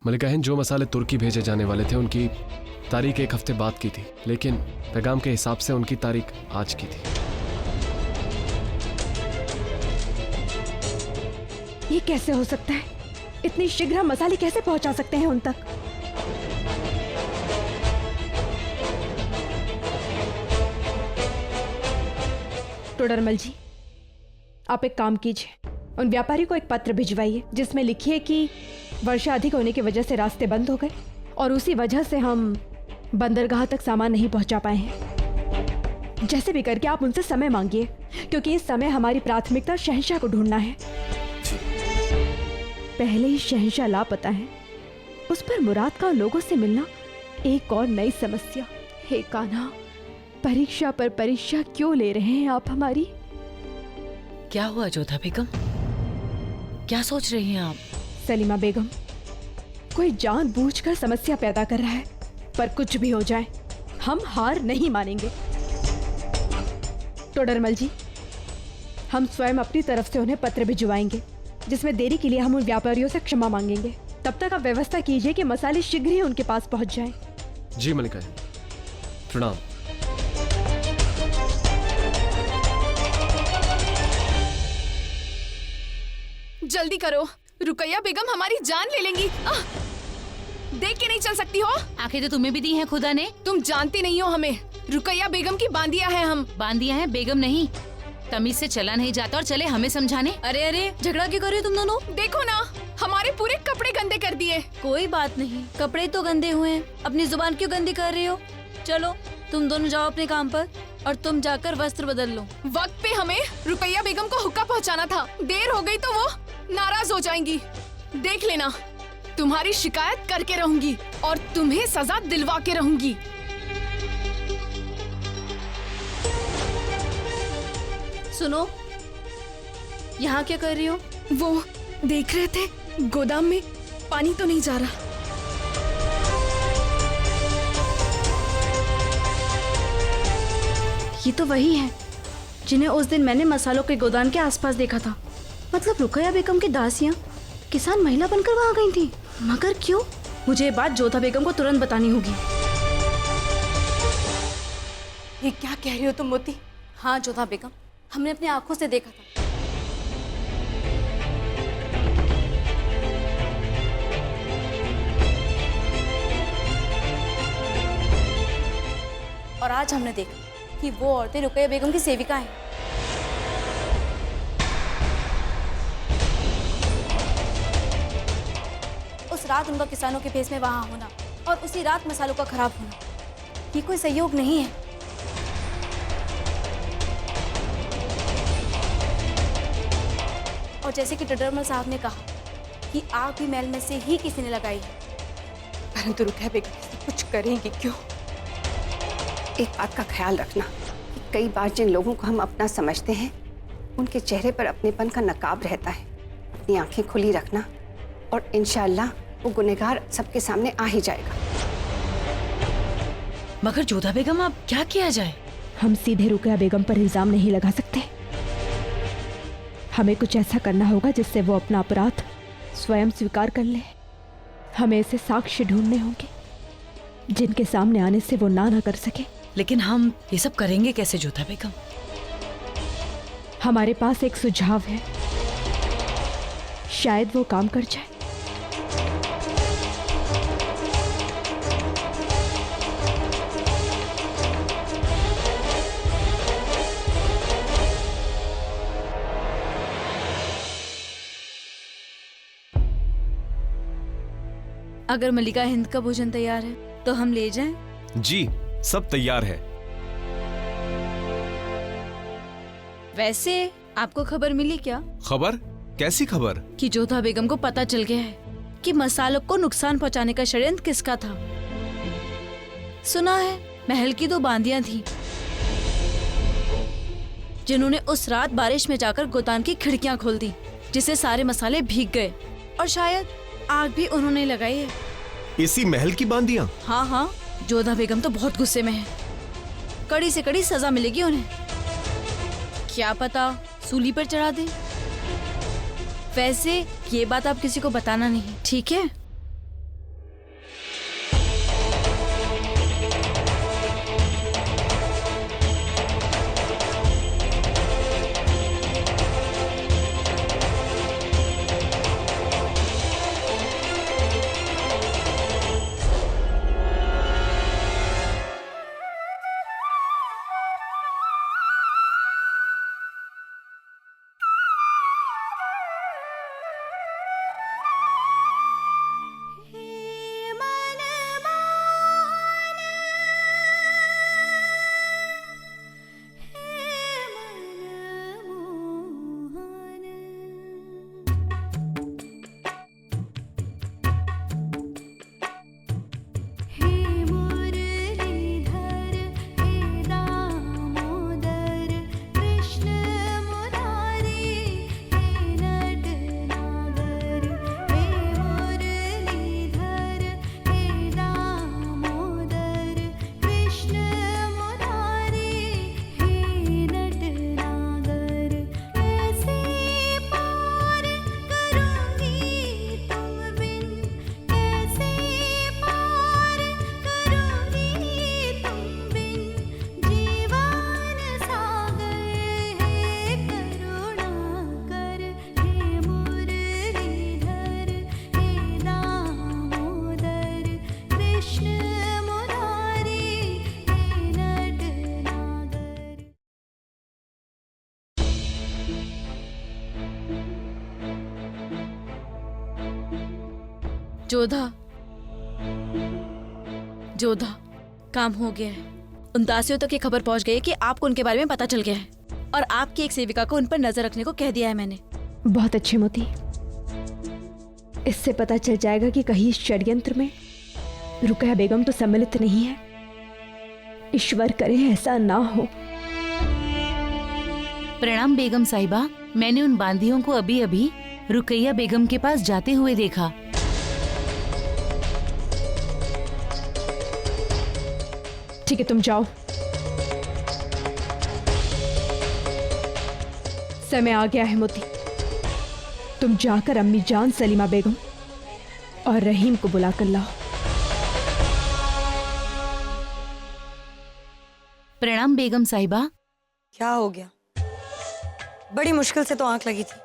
मलिका हिंद, जो मसाले तुर्की भेजे जाने वाले थे उनकी तारीख एक हफ्ते बाद की थी, लेकिन पैगाम के हिसाब से उनकी तारीख आज की थी। ये कैसे हो सकता है? इतनी शीघ्र हम मसाले कैसे पहुंचा सकते हैं उन तक? टोडरमल जी, आप एक काम कीजिए, उन व्यापारी को एक पत्र भिजवाइए जिसमें लिखिए कि वर्षा अधिक होने की वजह से रास्ते बंद हो गए और उसी वजह से हम बंदरगाह तक सामान नहीं पहुंचा पाए हैं। जैसे भी करके आप उनसे समय मांगिए, क्योंकि इस समय हमारी प्राथमिकता शहंशाह को ढूंढना है। पहले ही शहंशाह लापता है, उस पर मुराद का लोगों से मिलना एक और नई समस्या। हे कान्हा, परीक्षा पर परीक्षा क्यों ले रहे हैं आप हमारी? क्या हुआ जोधा बेगम, क्या सोच रही हैं आप? सलीमा बेगम, कोई जानबूझकर समस्या पैदा कर रहा है, पर कुछ भी हो जाए हम हार नहीं मानेंगे। टोडरमल जी, हम स्वयं अपनी तरफ से उन्हें पत्र भिजवाएंगे जिसमें देरी के लिए हम उन व्यापारियों से क्षमा मांगेंगे। तब तक आप व्यवस्था कीजिए कि मसाले शीघ्र ही उनके पास पहुंच जाएं। जी मलिका हिंद, प्रणाम। जल्दी करो, रुकैया बेगम हमारी जान ले लेंगी। देख के नहीं चल सकती हो? आंखें तो तुम्हें भी दी हैं खुदा ने। तुम जानती नहीं हो हमें, रुकैया बेगम की बांदिया है हम। बांदिया है बेगम नहीं, तमीज से चला नहीं जाता और चले हमें समझाने। अरे अरे, झगड़ा क्यों कर रहे हो तुम दोनों? देखो ना, हमारे पूरे कपड़े गंदे कर दिए। कोई बात नहीं, कपड़े तो गंदे हुए हैं, अपनी जुबान क्यों गंदी कर रही हो? चलो तुम दोनों जाओ अपने काम पर और तुम जाकर वस्त्र बदल लो। वक्त पे हमें रुकैया बेगम को हुक्का पहुंचाना था, देर हो गई तो वो नाराज हो जाएंगी। देख लेना, तुम्हारी शिकायत करके रहूंगी और तुम्हें सजा दिलवा के रहूंगी। सुनो, यहाँ क्या कर रही हो? वो देख रहे थे गोदाम में पानी तो नहीं जा रहा। ये तो वही है जिन्हें उस दिन मैंने मसालों के गोदाम के आसपास देखा था। मतलब रुकैया बेगम की दासियां किसान महिला बनकर वहां गई थी, मगर क्यों? मुझे ये बात जोधा बेगम को तुरंत बतानी होगी। ये क्या कह रही हो तुम मोती? हाँ जोधा बेगम, हमने अपनी आंखों से देखा था। और आज हमने देखा कि वो औरतें रुकैया बेगम की सेविका हैं। उस रात उनका किसानों के भेष में वहां होना और उसी रात मसालों का खराब होना, ये कोई संयोग नहीं है। और जैसे कि टोडरमल साहब ने कहा कि आग भी मैल में से ही किसी ने लगाई है। परंतु रुकैया बेगम कुछ करेंगी क्यों? एक बात का ख्याल रखना कि कई बार जिन लोगों को हम अपना समझते हैं उनके चेहरे पर अपनेपन का नकाब रहता है। अपनी आंखें खुली रखना और इंशाअल्लाह वो गुनहगार सबके सामने आ ही जाएगा। मगर जोधा बेगम, अब क्या किया जाए? हम सीधे रुकैया बेगम पर इल्जाम नहीं लगा सकते। हमें कुछ ऐसा करना होगा जिससे वो अपना अपराध स्वयं स्वीकार कर ले। हमें ऐसे साक्ष्य ढूंढने होंगे जिनके सामने आने से वो ना कर सके। लेकिन हम ये सब करेंगे कैसे जोधा बेगम? हमारे पास एक सुझाव है, शायद वो काम कर जाए। अगर मलिका हिंद का भोजन तैयार है तो हम ले जाएं? जी, सब तैयार है। वैसे आपको खबर मिली क्या? खबर? कैसी खबर? कि जोधा बेगम को पता चल गया है कि मसालों को नुकसान पहुंचाने का षड्यंत्र किसका था। सुना है महल की 2 बांदियां थी जिन्होंने उस रात बारिश में जाकर गोदाम की खिड़कियां खोल दी, जिससे सारे मसाले भीग गए और शायद आग भी उन्होंने लगाई है। इसी महल की बांदियां? हाँ हाँ, जोधा बेगम तो बहुत गुस्से में है। कड़ी से कड़ी सजा मिलेगी उन्हें। क्या पता सूली पर चढ़ा दे। वैसे ये बात आप किसी को बताना नहीं, ठीक है? जोधा, जोधा, काम हो गया है। उन दासियों तक ये खबर पहुंच गई है कि आपको उनके बारे में पता चल गया है और आपकी एक सेविका को उन पर नजर रखने को कह दिया है मैंने। बहुत अच्छे मोती, इससे पता चल जाएगा कि कहीं इस षड्यंत्र में रुकया बेगम तो सम्मिलित नहीं है। ईश्वर करे ऐसा ना हो। प्रणाम बेगम साहिबा, मैंने उन बांदियों को अभी अभी रुकैया बेगम के पास जाते हुए देखा। ठीक है, तुम जाओ, समय आ गया है मोती। तुम जाकर अम्मी जान, सलीमा बेगम और रहीम को बुला कर लाओ। प्रणाम बेगम साहिबा। क्या हो गया? बड़ी मुश्किल से तो आंख लगी थी,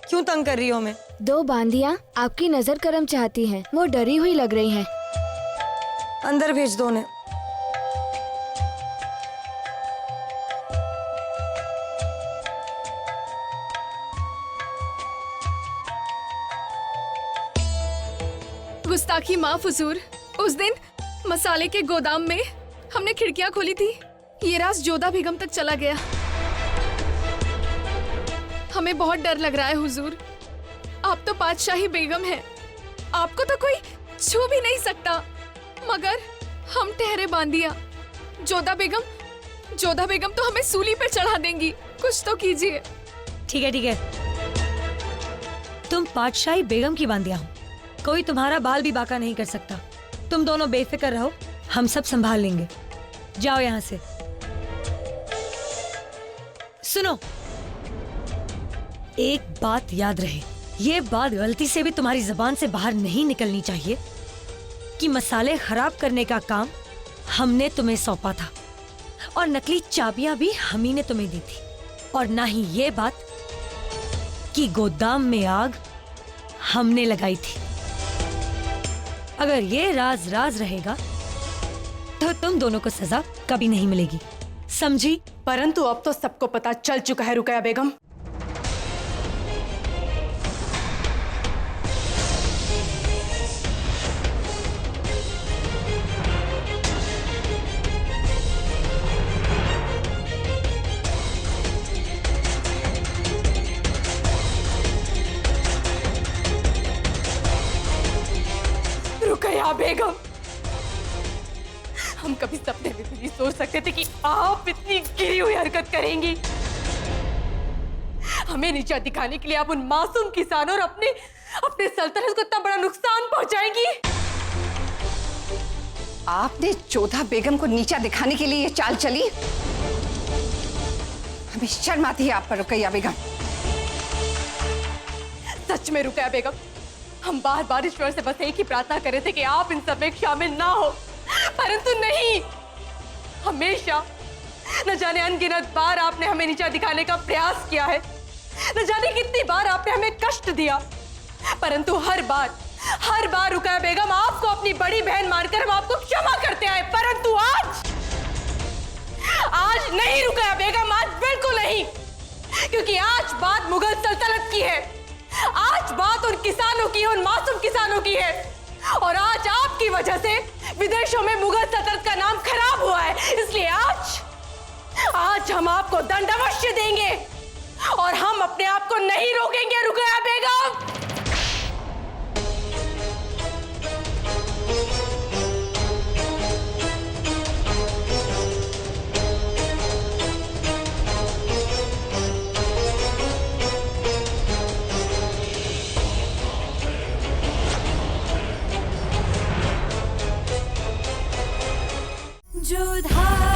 क्यों तंग कर रही हो हमें? दो बांदियां आपकी नजर करम चाहती हैं, वो डरी हुई लग रही हैं। अंदर भेज दो उन्हें। गुस्ताखी माफ हुजूर। उस दिन मसाले के गोदाम में हमने खिड़कियां खोली थी, ये राज जोधा बेगम तक चला गया। हमें बहुत डर लग रहा है हुजूर। आप तो बादशाही बेगम हैं, आपको तो कोई छू भी नहीं सकता, मगर हम ठहरे बांदिया। जोधा बेगम तो हमें सूली पे चढ़ा देंगी। कुछ तो कीजिए। ठीक है, तुम पातशाही बेगम की बांदियां हो, कोई तुम्हारा बाल भी बाका नहीं कर सकता। तुम दोनों बेफिक्र रहो, हम सब संभाल लेंगे। जाओ यहाँ से। सुनो, एक बात याद रहे, ये बात गलती से भी तुम्हारी जुबान से बाहर नहीं निकलनी चाहिए कि मसाले खराब करने का काम हमने तुम्हें सौंपा था और नकली चाबियां भी हम ही ने तुम्हें दी थी, और ना ही ये बात कि गोदाम में आग हमने लगाई थी। अगर ये राज रहेगा तो तुम दोनों को सजा कभी नहीं मिलेगी, समझी? परंतु अब तो सबको पता चल चुका है रुकया बेगम। रुकया बेगम, हम कभी सपने में भी नहीं सोच सकते थे कि आप इतनी गिरी हुई हरकत करेंगी। हमें नीचा दिखाने के लिए आप उन मासूम किसानों और अपने सल्तनत को इतना बड़ा नुकसान पहुंचाएंगी। आपने जोधा बेगम को नीचा दिखाने के लिए ये चाल चली? हमें शर्म आती है आप पर रुकैया बेगम। सच में रुकया बेगम, हम बार बार ईश्वर से बस एक ही प्रार्थना कर रहे थे कि आप इन सब में शामिल ना हो, परंतु नहीं। हमेशा न जाने अनगिनत बार आपने हमें नीचा दिखाने का प्रयास किया है, न जाने कितनी बार आपने हमें कष्ट दिया, परंतु हर बार रुकया बेगम आपको अपनी बड़ी बहन मानकर हम आपको क्षमा करते आए। परंतु आज नहीं रुकया बेगम, आज बिल्कुल नहीं, क्योंकि आज बात मुगल सल्तनत की है, आज बात उन किसानों की, उन मासूम किसानों की है, और आज आपकी वजह से विदेशों में मुगल सल्तनत का नाम खराब हुआ है। इसलिए आज हम आपको दंड अवश्य देंगे और हम अपने आप को नहीं रोकेंगे रुकया बेगम। जोधा